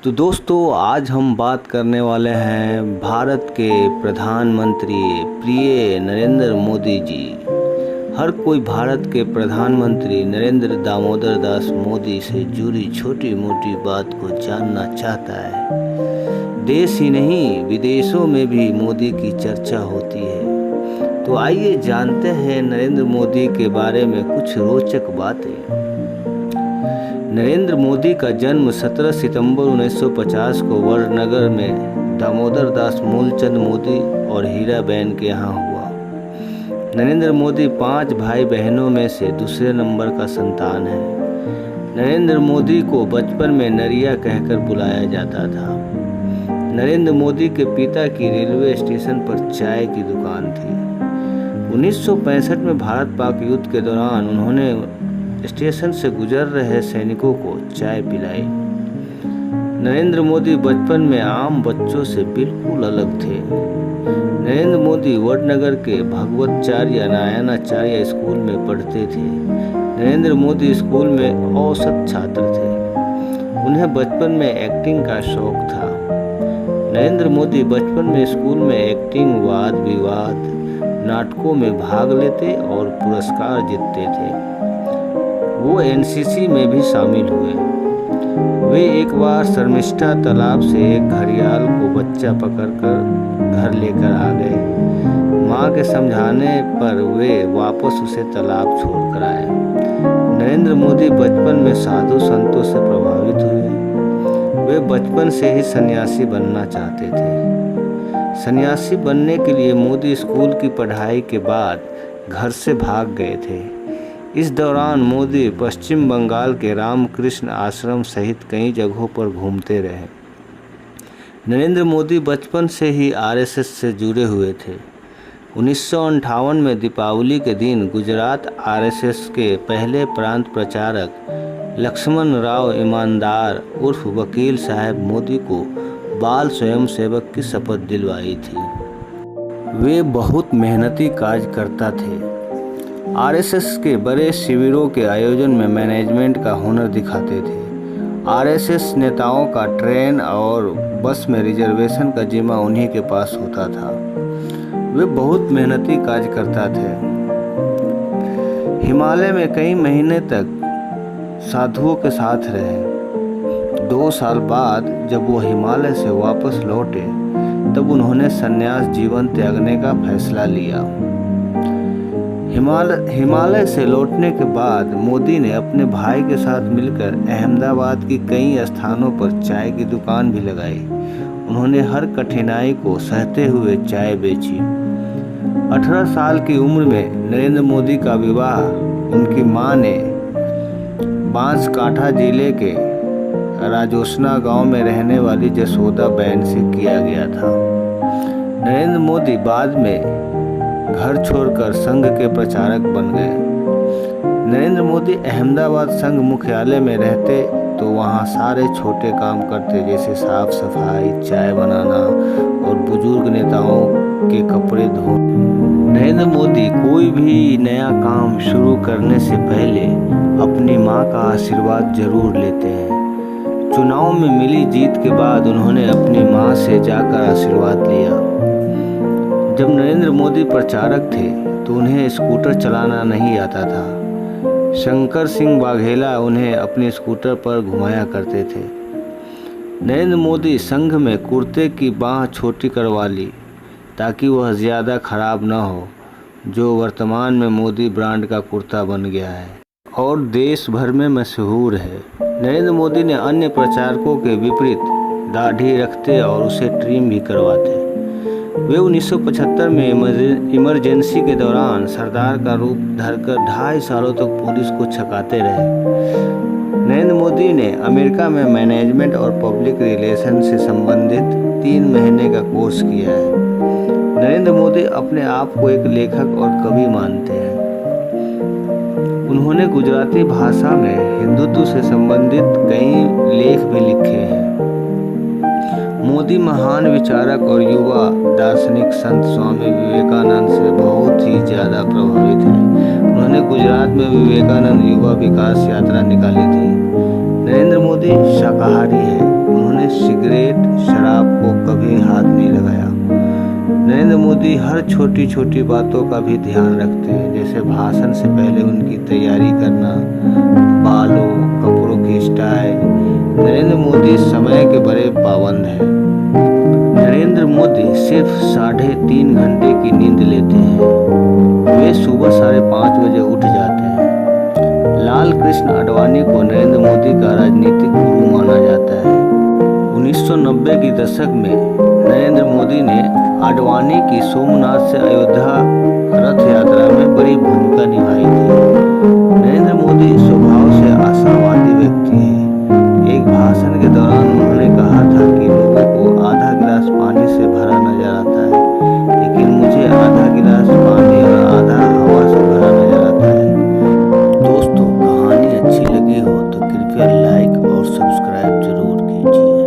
तो दोस्तों आज हम बात करने वाले हैं भारत के प्रधानमंत्री प्रिय नरेंद्र मोदी जी। हर कोई भारत के प्रधानमंत्री नरेंद्र दामोदर दास मोदी से जुड़ी छोटी मोटी बात को जानना चाहता है। देश ही नहीं विदेशों में भी मोदी की चर्चा होती है। तो आइए जानते हैं नरेंद्र मोदी के बारे में कुछ रोचक बातें। नरेंद्र मोदी का जन्म 17 सितंबर 1950 को वडनगर में दामोदर दास मूलचंद मोदी और हीराबेन के यहाँ हुआ। नरेंद्र मोदी 5 भाई बहनों में से दूसरे नंबर का संतान है। नरेंद्र मोदी को बचपन में नरिया कहकर बुलाया जाता था। नरेंद्र मोदी के पिता की रेलवे स्टेशन पर चाय की दुकान थी। 1965 में भारत पाक युद्ध के दौरान उन्होंने स्टेशन से गुजर रहे सैनिकों को चाय पिलाई। नरेंद्र मोदी बचपन में आम बच्चों से बिल्कुल अलग थे। नरेंद्र मोदी वडनगर के भगवताचार्य नारायणाचार्य स्कूल में पढ़ते थे। नरेंद्र मोदी स्कूल में औसत छात्र थे। उन्हें बचपन में एक्टिंग का शौक था। नरेंद्र मोदी बचपन में स्कूल में एक्टिंग, वाद विवाद, नाटकों में भाग लेते और पुरस्कार जीतते थे। वो एनसीसी में भी शामिल हुए। वे एक बार शर्मिष्ठा तालाब से एक घड़ियाल को बच्चा पकड़कर घर लेकर आ गए। माँ के समझाने पर वे वापस उसे तालाब छोड़कर आए। नरेंद्र मोदी बचपन में साधु संतों से प्रभावित हुए। वे बचपन से ही सन्यासी बनना चाहते थे। सन्यासी बनने के लिए मोदी स्कूल की पढ़ाई के बाद घर से भाग गए थे। इस दौरान मोदी पश्चिम बंगाल के रामकृष्ण आश्रम सहित कई जगहों पर घूमते रहे। नरेंद्र मोदी बचपन से ही आरएसएस से जुड़े हुए थे। 1958 में दीपावली के दिन गुजरात आरएसएस के पहले प्रांत प्रचारक लक्ष्मण राव ईमानदार उर्फ वकील साहब मोदी को बाल स्वयंसेवक की शपथ दिलवाई थी। वे बहुत मेहनती कार्यकर्ता थे। आरएसएस के बड़े शिविरों के आयोजन में मैनेजमेंट का हुनर दिखाते थे। आरएसएस नेताओं का ट्रेन और बस में रिजर्वेशन का जिम्मा उन्हीं के पास होता था। वे बहुत मेहनती कार्यकर्ता थे। हिमालय में कई महीने तक साधुओं के साथ रहे। 2 साल बाद जब वो हिमालय से वापस लौटे तब उन्होंने संन्यास जीवन त्यागने का फैसला लिया। हिमालय से लौटने के बाद मोदी ने अपने भाई के साथ मिलकर अहमदाबाद की कई स्थानों पर चाय की दुकान भी लगाई। उन्होंने हर कठिनाई को सहते हुए चाय बेची। 18 साल की उम्र में नरेंद्र मोदी का विवाह उनकी मां ने बांसकाठा जिले के राजोसना गांव में रहने वाली जसोदा बहन से किया गया था। नरेंद्र मोदी बाद में घर छोड़कर संघ के प्रचारक बन गए। नरेंद्र मोदी अहमदाबाद संघ मुख्यालय में रहते तो वहाँ सारे छोटे काम करते, जैसे साफ सफाई, चाय बनाना और बुजुर्ग नेताओं के कपड़े धोना। नरेंद्र मोदी कोई भी नया काम शुरू करने से पहले अपनी माँ का आशीर्वाद जरूर लेते हैं। चुनाव में मिली जीत के बाद उन्होंने अपनी माँ से जाकर आशीर्वाद लिया। जब नरेंद्र मोदी प्रचारक थे तो उन्हें स्कूटर चलाना नहीं आता था। शंकर सिंह वाघेला उन्हें अपने स्कूटर पर घुमाया करते थे। नरेंद्र मोदी संघ में कुर्ते की बाँह छोटी करवा ली ताकि वह ज़्यादा खराब न हो, जो वर्तमान में मोदी ब्रांड का कुर्ता बन गया है और देश भर में मशहूर है। नरेंद्र मोदी ने अन्य प्रचारकों के विपरीत दाढ़ी रखते और उसे ट्रिम भी करवाते। वे 1975 में इमरजेंसी के दौरान सरदार का रूप धरकर 2.5 सालों तक पुलिस को छकाते रहे। नरेंद्र मोदी ने अमेरिका में मैनेजमेंट और पब्लिक रिलेशन से संबंधित 3 महीने का कोर्स किया है। नरेंद्र मोदी अपने आप को एक लेखक और कवि मानते हैं। उन्होंने गुजराती भाषा में हिंदुत्व से संबंधित कई लेख भी लिखे हैं। मोदी महान विचारक और युवा दार्शनिक संत स्वामी विवेकानंद से बहुत ही ज़्यादा प्रभावित हैं। उन्होंने गुजरात में विवेकानंद युवा विकास यात्रा निकाली थी। नरेंद्र मोदी शाकाहारी हैं। उन्होंने हाथ नहीं लगाया। नरेंद्र मोदी हर छोटी छोटी बातों का भी ध्यान रखते हैं, जैसे भाषण से पहले उनकी तैयारी करना, बालों कपड़ों की स्टाइल। नरेंद्र मोदी समय के बड़े पाबंद हैं। नरेंद्र मोदी सिर्फ 3.5 घंटे की नींद लेते हैं। वे सुबह 5:30 बजे उठ जाते हैं। लाल कृष्ण आडवाणी को नरेंद्र मोदी का राजनीतिक गुरु माना जाता है। 1990 के दशक में नरेंद्र मोदी ने आडवाणी की सोमनाथ से अयोध्या रथ यात्रा में बड़ी भूमिका निभाई थी। नरेंद्र मोदी स्वभाव से आशावादी व्यक्ति हैं। एक भाषण के दौरान उन्होंने कहा था कि लोगों को आधा गिलास पानी से भरा नजर आता है, लेकिन मुझे आधा गिलास पानी और आधा हवा से भरा नजर आता है। दोस्तों, कहानी अच्छी लगी हो तो कृपया लाइक और सब्सक्राइब जरूर कीजिए।